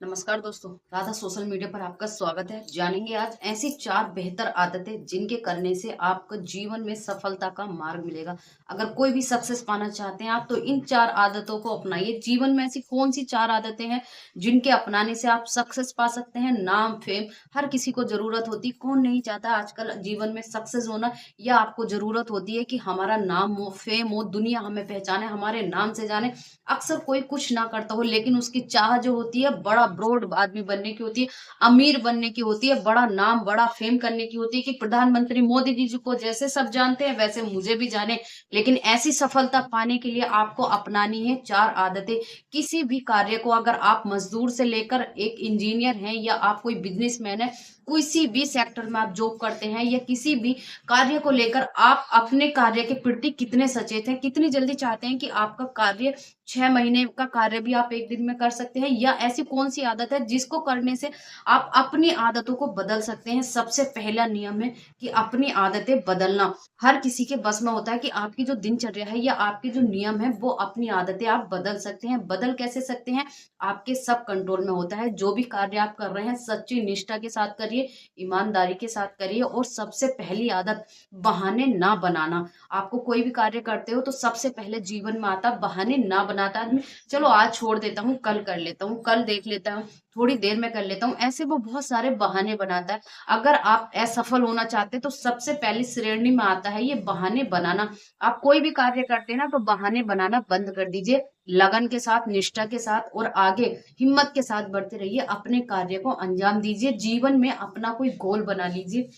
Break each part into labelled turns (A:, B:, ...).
A: नमस्कार दोस्तों, Radha social media पर आपका स्वागत है। जानेंगे आज ऐसी 4 बेहतर आदतें जिनके करने से आपको जीवन में सफलता का मार्ग मिलेगा। अगर कोई भी सक्सेस पाना चाहते हैं आप तो इन 4 आदतों को अपनाइए। जीवन में ऐसी कौन-सी 4 आदतें हैं जिनके अपनाने से आप सक्सेस पा सकते हैं? नाम, फेम हर किसी को ज़रूरत होती है। कौन नहीं चाहता आजकल जीवन में सक्सेस होना या आपको ज़रूरत होती है कि हमारा नाम हो, फेम हो, दुनिया हमें पहचाने, हमारे नाम से जाने। अक्सर कोई कुछ ना करता हो लेकिन उसकी चाह जो होती है बड़ा ब्रॉड आदमी बनने की होती है, अमीर बनने की होती है, बड़ा नाम, बड़ा फेम करने की होती है कि प्रधानमंत्री मोदी जी को जैसे सब जानते हैं वैसे मुझे भी जाने। लेकिन ऐसी सफलता पाने के लिए आपको अपनानी है 4 आदतें। किसी भी कार्य को अगर आप मज़दूर से लेकर एक इंजीनियर हैं या आप कोई बिज़नेसमैन हैं, किसी भी सेक्टर में आप जॉब करते हैं या किसी भी कार्य को लेकर आप अपने कार्य के प्रति कितने सचेत हैं, कितनी जल्दी चाहते हैं कि आपका कार्य 6 महीने का कार्य भी आप 1 दिन में कर सकते हैं या ऐसी कौन-सी आदत है जिसको करने से आप अपनी आदतों को बदल सकते हैं। सबसे पहला नियम है कि अपनी आदतें बदलना। हर किसी के बस में होता है कि आपकी जो दिनचर्या है या आपके जो नियम है वो अपनी आदतें आप बदल सकते हैं। बदल कैसे सकते हैं? आपके सब कंट्रोल में होता है। जो भी कार्य आप कर रहे हैं सच्ची निष्ठा के साथ करिए, ईमानदारी के साथ करिए और सबसे पहली आदत बहाने ना बनाना। आपको कोई भी कार्य करते हो तो सबसे पहले जीवन में आता बहाने ना बनाता आदमी। चलो आज छोड़ देता हूँ, कल कर लेता हूँ, कल देख लेता हूँ, थोड़ी देर में कर लेता हूँ, ऐसे वो बहुत सारे बहाने बनाता है। अगर आप असफल होना चाहते हैं तो सबसे पहली श्रेणी में आता है ये बहाने बनाना। आप कोई भी कार्य करते हैं ना तो बहाने बनाना बंद कर दीजिए। लगन के साथ, निष्ठा के साथ और आगे हिम्मत के साथ बढ़ते रहिए। अपने कार्य को अंजाम दीजिए। जीवन में अपना कोई गोल बना लीजिए।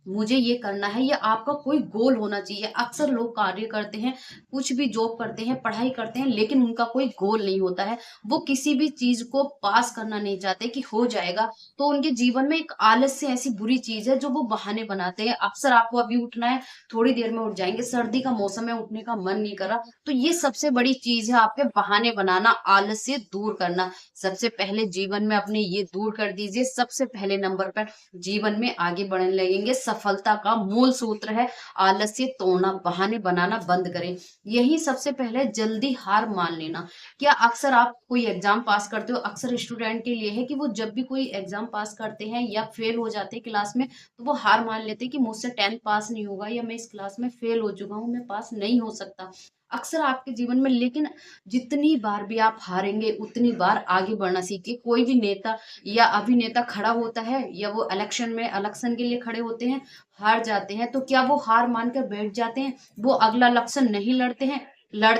A: मुझे ये करना है, ये आपका कोई गोल होना चाहिए। अक्सर लोग कार्य करते हैं, कुछ भी जॉब करते हैं, पढ़ाई करते हैं, लेकिन उनका कोई गोल नहीं होता है। वो किसी भी चीज़ को पास करना नहीं चाहते कि हो जाएगा, तो उनके जीवन में एक आलस्य ऐसी बुरी चीज़ है जो वो बहाने बनाते हैं। अक्सर आपको अभी उठना है, थोड़ी देर में उठ जाएँगे, सर्दी का मौसम है, उठने का मन नहीं कर रहा, तो ये सबसे बड़ी चीज़ है आपके बहाने बनाना, आलस्य दूर करना। सबसे पहले जीवन में अपने ये दूर कर दीजिए, सबसे पहले नंबर पर जीवन में आगे बढ़ने लगेंगे। सफलता का मूल सूत्र है आलस्य तोड़ना, बहाने बनाना बंद करें। यही सबसे पहले जल्दी हार मान लेना। क्या अक्सर आप कोई एग्जाम पास करते हो, अक्सर स्टूडेंट के लिए है कि वो जब भी कोई एग्जाम पास करते हैं या फेल हो जाते हैं क्लास में तो वो हार मान लेते हैं कि मुझसे 10th पास नहीं होगा या मैं इस क्लास में फेल हो चुका हूँ, मैं पास नहीं हो सकता। अक्सर आपके जीवन में, लेकिन जितनी बार भी आप हारेंगे उतनी बार आगे बढ़ना सीखिए। कोई भी नेता या अभिनेता खड़ा होता है या वो इलेक्शन के लिए खड़े होते हैं, हार जाते हैं, तो क्या वो हार मानकर बैठ जाते हैं? वो अगला इलेक्शन नहीं लड़ते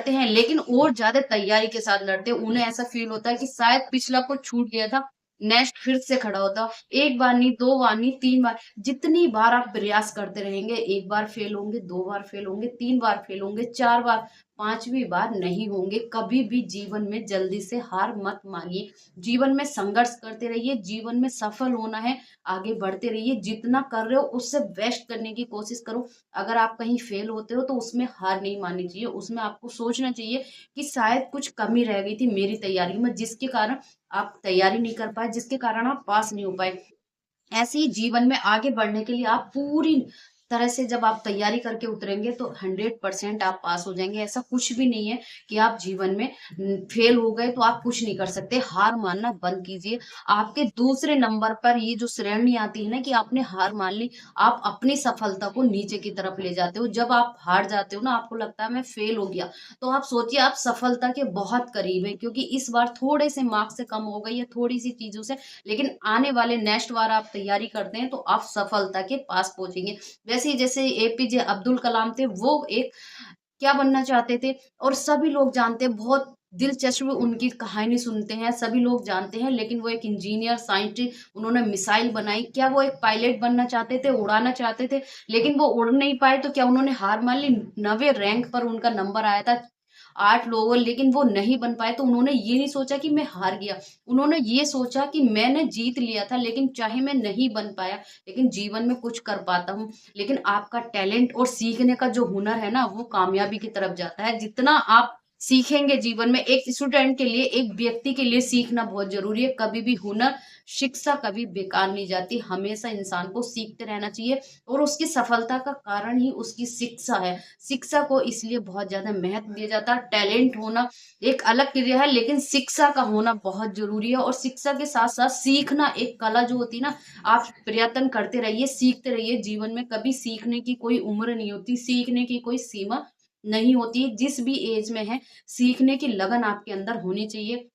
A: हैं लेकिन और ज़्यादा तैयारी के साथ लड़ते हैं। उन्हें ऐसा फ़ील होता है कि शायद पिछला कुछ छूट गया था, नेक्स्ट फिर से खड़ा होता। 1 बार नहीं, 2 बार नहीं, 3 बार, जितनी बार आप प्रयास करते रहेंगे, 1 बार फेल होंगे, 2 बार फेल होंगे, 3 बार फेल होंगे, 4 बार, 5वीं बार नहीं होंगे। कभी भी जीवन में जल्दी से हार मत मानिए। जीवन में संघर्ष करते रहिए, जीवन में सफल होना है, आगे बढ़ते रहिए, जितना कर रहे हो उससे बेस्ट करने की कोशिश करो। अगर आप कहीं फेल होते हो तो उसमें हार नहीं माननी चाहिए, उसमें आपको सोचना चाहिए कि शायद कुछ कमी रह गई थी मेरी तैयारी में जिसके कारण आप तैयारी नहीं कर पाए, जिसके कारण आप पास नहीं हो पाए। ऐसे ही जीवन में आगे बढ़ने के लिए आप पूरी तरह से जब आप तैयारी करके उतरेंगे तो 100% आप पास हो जाएँगे। ऐसा कुछ भी नहीं है कि आप जीवन में फेल हो गए तो आप कुछ नहीं कर सकते। हार मानना बंद कीजिए। आपके दूसरे नंबर पर ये जो श्रेणी आती है ना कि आपने हार मान ली, आप अपनी सफलता को नीचे की तरफ ले जाते हो। जब आप हार जाते हो ना, आपको लगता है मैं फेल हो गया, तो आप सोचिए आप सफलता के बहुत करीब हैं, क्योंकि इस बार थोड़े से मार्क्स से कम हो गई है, थोड़ी-सी चीज़ों से, लेकिन आने वाले नेक्स्ट बार आप तैयारी करते हैं तो आप सफलता के पास पहुँचेंगे। वैसे ही जैसे एपीजे अब्दुल कलाम थे, वो एक क्या बनना चाहते थे और सभी लोग जानते हैं, बहुत दिलचस्प उनकी कहानी सुनते हैं, सभी लोग जानते हैं, लेकिन वो एक इंजीनियर, साइंटिस्ट, उन्होंने मिसाइल बनाई। क्या वो एक पायलट बनना चाहते थे, उड़ाना चाहते थे, लेकिन वो उड़ नहीं पाए तो क्या उन्होंने हार मान ली? 9वें रैंक पर उनका नंबर आया था, 8 लोगों, लेकिन वो नहीं बन पाए तो उन्होंने ये नहीं सोचा कि मैं हार गया। उन्होंने ये सोचा कि मैंने जीत लिया था, लेकिन चाहे मैं नहीं बन पाया, लेकिन जीवन में कुछ कर पाता हूँ। लेकिन आपका टैलेंट और सीखने का जो हुनर है ना, वो कामयाबी की तरफ जाता है। जितना आप सीखेंगे जीवन में। एक स्टूडेंट के लिए, एक व्यक्ति के लिए सीखना बहुत जरूरी है। कभी भी हुनर, शिक्षा कभी बेकार नहीं जाती, हमेशा इंसान को सीखते रहना चाहिए। और उसकी सफलता का कारण ही उसकी शिक्षा है। शिक्षा को इसलिए बहुत ज्यादा महत्व दिया जाता है। टैलेंट होना एक अलग क्रिया है, लेकिन शिक्षा का होना बहुत जरूरी है। और शिक्षा के साथ साथ सीखना एक कला जो होती है ना, आप प्रयत्न करते रहिए, सीखते रहिए। जीवन में कभी सीखने की कोई उम्र नहीं होती, सीखने की कोई सीमा नहीं होती। जिस भी एज में है, सीखने की लगन आपके अंदर होनी चाहिए।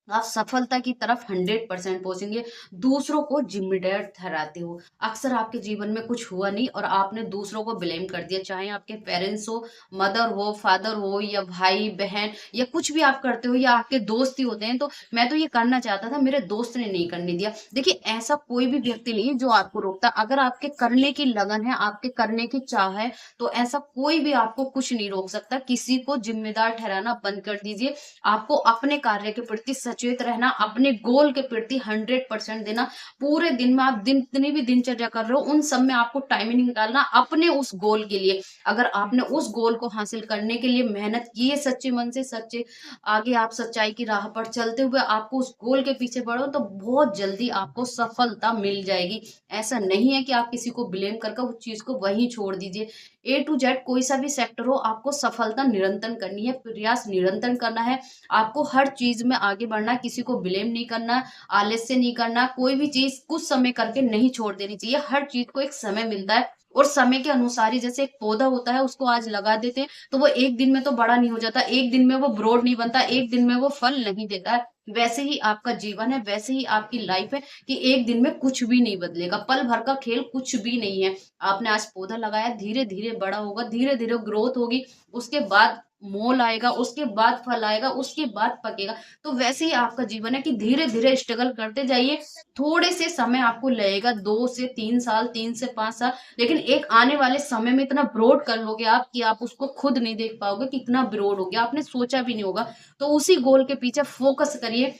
A: आप सफलता की तरफ 100% पहुंचेंगे। दूसरों को जिम्मेदार ठहराते हो। अक्सर आपके जीवन में कुछ हुआ नहीं और आपने दूसरों को ब्लेम कर दिया, चाहे आपके पेरेंट्स हो, मदर हो, फादर हो, या भाई बहन, या कुछ भी आप करते हो, या आपके दोस्त ही होते हैं, तो मैं तो ये करना चाहता था, मेरे दोस्त ने नहीं करने दिया। देखिए, ऐसा कोई भी व्यक्ति नहीं है जो आपको रोकता। अगर आपके करने की लगन है, आपके करने की चाह है, तो ऐसा कोई भी आपको कुछ नहीं रोक सकता। किसी को जिम्मेदार ठहराना बंद कर दीजिए। आपको अपने कार्य के प्रति सचेत रहना, अपने गोल के प्रति 100% देना। पूरे दिन में आप जितनी भी दिनचर्या कर रहे हो, उन सब में आपको टाइमिंग निकालना अपने उस गोल के लिए। अगर आपने उस गोल को हासिल करने के लिए मेहनत की है, सच्चे मन से, सच्चे आगे आप सच्चाई की राह पर चलते हुए आपको उस गोल के पीछे बढ़ो, तो बहुत जल्दी आपको सफलता मिल जाएगी। ऐसा नहीं है कि आप किसी को ब्लेम करके उस चीज को वहीं छोड़ दीजिए। ए टू जेड कोई सा भी सेक्टर हो, आपको सफलता निरंतर करनी है, प्रयास निरंतर करना है। आपको हर चीज में आगे बढ़ना, किसी को ब्लेम नहीं करना, आलस्य नहीं करना। कोई भी चीज कुछ समय करके नहीं छोड़ देनी चाहिए। हर चीज को एक समय मिलता है, और समय के अनुसार ही, जैसे एक पौधा होता है, उसको आज लगा देते हैं तो वो एक दिन में तो बड़ा नहीं हो जाता, एक दिन में वो ब्रोड नहीं बनता, एक दिन में वो फल नहीं देता है। वैसे ही आपका जीवन है, वैसे ही आपकी लाइफ है, कि एक दिन में कुछ भी नहीं बदलेगा। पल भर का खेल कुछ भी नहीं है। आपने आज पौधा लगाया, धीरे धीरे बड़ा होगा, धीरे धीरे ग्रोथ होगी, उसके बाद मोल आएगा, उसके बाद फल आएगा, उसके बाद पकेगा। तो वैसे ही आपका जीवन है कि धीरे धीरे स्ट्रगल करते जाइए। थोड़े से समय आपको लगेगा, 2 से 3 साल, 3 से 5 साल, लेकिन एक आने वाले समय में इतना ब्रॉड कर लोगे आप कि आप उसको खुद नहीं देख पाओगे कि इतना ब्रॉड हो गया, आपने सोचा भी नहीं होगा। तो उसी गोल के पीछे फोकस करिए।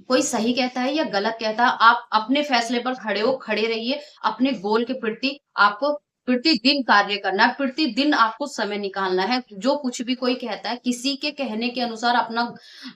A: कोई सही कहता है या गलत कहता है, आप अपने फैसले पर खड़े हो, खड़े रहिए। अपने गोल के प्रति आपको प्रतिदिन कार्य करना है, प्रतिदिन आपको समय निकालना है। जो कुछ भी कोई कहता है, किसी के कहने के अनुसार अपना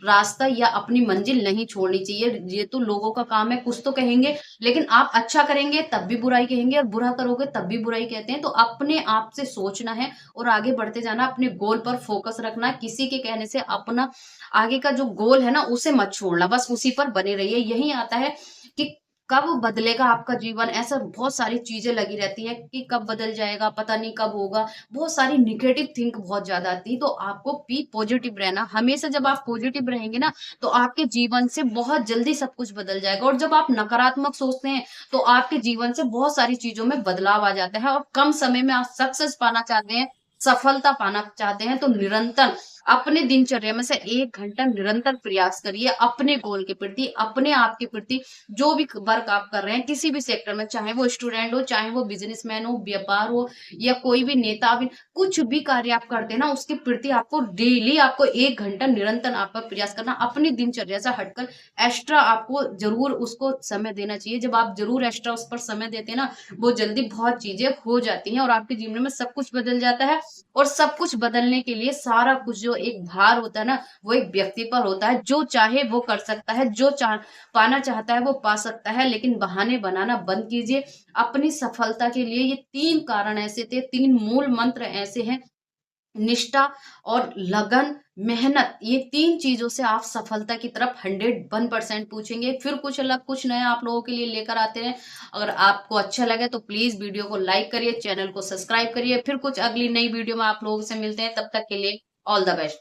A: रास्ता या अपनी मंजिल नहीं छोड़नी चाहिए। ये तो लोगों का काम है, कुछ तो कहेंगे, लेकिन आप अच्छा करेंगे तब भी बुराई कहेंगे, और बुरा करोगे तब भी बुराई कहते हैं। तो अपने आप से सोचना है और आगे बढ़ते जाना, अपने गोल पर फोकस रखना है। किसी के कहने से अपना आगे का जो गोल है ना, उसे मत छोड़ना, बस उसी पर बने रहिए। यही आता है कि कब बदलेगा आपका जीवन। ऐसा बहुत सारी चीजें लगी रहती है कि कब बदल जाएगा, पता नहीं कब होगा। बहुत सारी निगेटिव थिंक बहुत ज्यादा आती है। तो आपको बी पॉजिटिव रहना हमेशा। जब आप पॉजिटिव रहेंगे ना, तो आपके जीवन से बहुत जल्दी सब कुछ बदल जाएगा। और जब आप नकारात्मक सोचते हैं, तो आपके जीवन से बहुत सारी चीजों में बदलाव आ जाता है। और कम समय में आप सक्सेस पाना चाहते हैं, सफलता पाना चाहते हैं, तो निरंतर अपने दिनचर्या में से 1 घंटा निरंतर प्रयास करिए अपने गोल के प्रति, अपने आप के प्रति। जो भी वर्क आप कर रहे हैं किसी भी सेक्टर में, चाहे वो स्टूडेंट हो, चाहे वो बिजनेसमैन हो, व्यापार हो, या कोई भी नेता भी, कुछ भी कार्य आप करते हैं ना, उसके प्रति आपको डेली, आपको 1 घंटा निरंतर आपका प्रयास करना। अपनी दिनचर्या से हटकर एक्स्ट्रा आपको जरूर उसको समय देना चाहिए। जब आप जरूर एक्स्ट्रा उस पर समय देते हैं ना, वो जल्दी बहुत चीजें हो जाती हैं और आपके जीवन में सब कुछ बदल जाता है। और सब कुछ बदलने के लिए सारा कुछ जो एक भार होता है ना, वो एक व्यक्ति पर होता है। जो चाहे वो कर सकता है, जो पाना चाहता है वो पा सकता है। लेकिन बहाने बनाना बंद कीजिए। अपनी सफलता के लिए ये 3 कारण ऐसे थे, 3 मूल मंत्र ऐसे हैं: निष्ठा और लगन, मेहनत। ये 3 चीजों से आप सफलता की तरफ 101% पूछेंगे। फिर कुछ अलग, कुछ नया आप लोगों के लिए लेकर आते हैं। अगर आपको अच्छा लगे तो प्लीज वीडियो को लाइक करिए, चैनल को सब्सक्राइब करिए। फिर कुछ अगली नई वीडियो में आप लोगों से मिलते हैं। तब तक के लिए ऑल द बेस्ट।